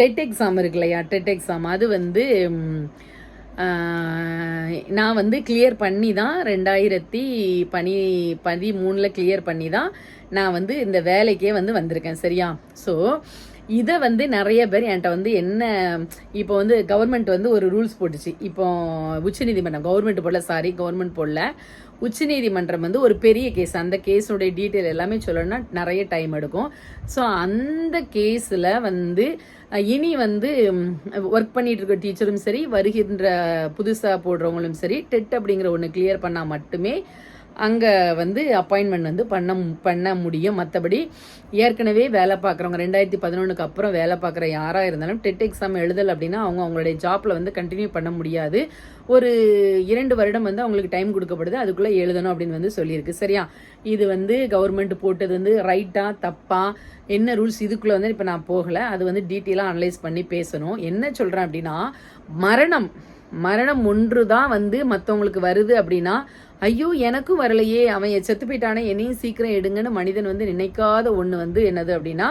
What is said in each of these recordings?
TET exam இருக்கு இல்லையா, TET exam அது வந்து நான் வந்து கிளியர் பண்ணி தான் 2013 கிளியர் பண்ணி தான் நான் வந்து இந்த வேலைக்கே வந்து வந்திருக்கேன். சரியா? ஸோ இதை வந்து நிறைய பேர் என்கிட்ட வந்து என்ன, இப்போ வந்து கவர்மெண்ட் வந்து ஒரு ரூல்ஸ் போட்டுச்சு. இப்போ உச்சநீதிமன்றம் கவர்மெண்ட் போடல, உச்சநீதிமன்றம் வந்து ஒரு பெரிய கேஸ், அந்த கேஸுடைய டீட்டெயில் எல்லாமே சொல்லணும்னா நிறைய டைம் எடுக்கும். ஸோ அந்த கேஸில் வந்து இனி வந்து ஒர்க் பண்ணிட்டு இருக்க டீச்சரும் சரி, வருகின்ற புதுசாக போடுறவங்களும் சரி, டெட் அப்படிங்கிற ஒன்று கிளியர் பண்ணால் மட்டுமே அங்கே வந்து அப்பாயின்மெண்ட் வந்து பண்ண முடியும். மற்றபடி ஏற்கனவே வேலை பார்க்குறவங்க 2011 அப்புறம் வேலை பார்க்குற யாராக இருந்தாலும் டெட் எக்ஸாம் எழுதல் அப்படின்னா அவங்களுடைய ஜாப்பில் வந்து கண்டினியூ பண்ண முடியாது. ஒரு 2 வருடம் வந்து அவங்களுக்கு டைம் கொடுக்கப்படுது, அதுக்குள்ளே எழுதணும் அப்படின்னு வந்து சொல்லியிருக்கு. சரியா? இது வந்து கவர்மெண்ட் போட்டது வந்து ரைட்டா தப்பா என்ன ரூல்ஸ், இதுக்குள்ளே வந்து இப்போ நான் போகலை. அது வந்து டீட்டெயிலாக அனலைஸ் பண்ணி பேசணும். என்ன சொல்கிறேன் அப்படின்னா, மரணம் ஒன்று தான் வந்து மற்றவங்களுக்கு வருது அப்படின்னா, ஐயோ எனக்கும் வரலையே, அவன் செத்து போயிட்டானே, என்னையும் சீக்கிரம் எடுங்கன்னு மனிதன் வந்து நினைக்காத ஒன்று வந்து என்னது அப்படின்னா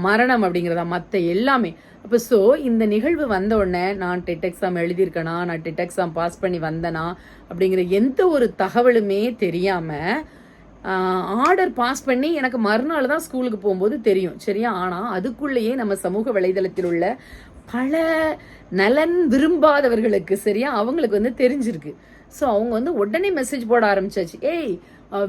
மரணம் அப்படிங்கிறதா. மற்ற எல்லாமே அப்போ ஸோ இந்த நிகழ்வு வந்த உடனே நான் டெட் எக்ஸாம் எழுதியிருக்கேனா, நான் டெட் எக்ஸாம் பாஸ் பண்ணி வந்தேனா அப்படிங்கிற எந்த ஒரு தகவலுமே தெரியாமல் ஆர்டர் பாஸ் பண்ணி எனக்கு மறுநாள் தான் ஸ்கூலுக்கு போகும்போது தெரியும். சரியா? ஆனால் அதுக்குள்ளேயே நம்ம சமூக வலைதளத்தில் உள்ள பல நலன் விரும்பாதவர்களுக்கு, சரியா, அவங்களுக்கு வந்து தெரிஞ்சிருக்கு. ஸோ அவங்க வந்து உடனே மெசேஜ் போட ஆரம்பிச்சாச்சு. ஏய்,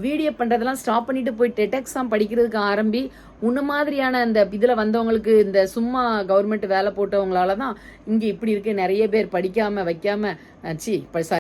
வீடியோ பண்ணுறதெல்லாம் ஸ்டாப் பண்ணிட்டு போய் டெட் எக்ஸாம் படிக்கிறதுக்கு ஆரம்பி. உன்ன மாதிரியான அந்த இதில் வந்தவங்களுக்கு, இந்த சும்மா கவர்மெண்ட் வேலை போட்டவங்களால தான் இங்கே இப்படி இருக்கு. நிறைய பேர் படிக்காமல் வைக்காமல்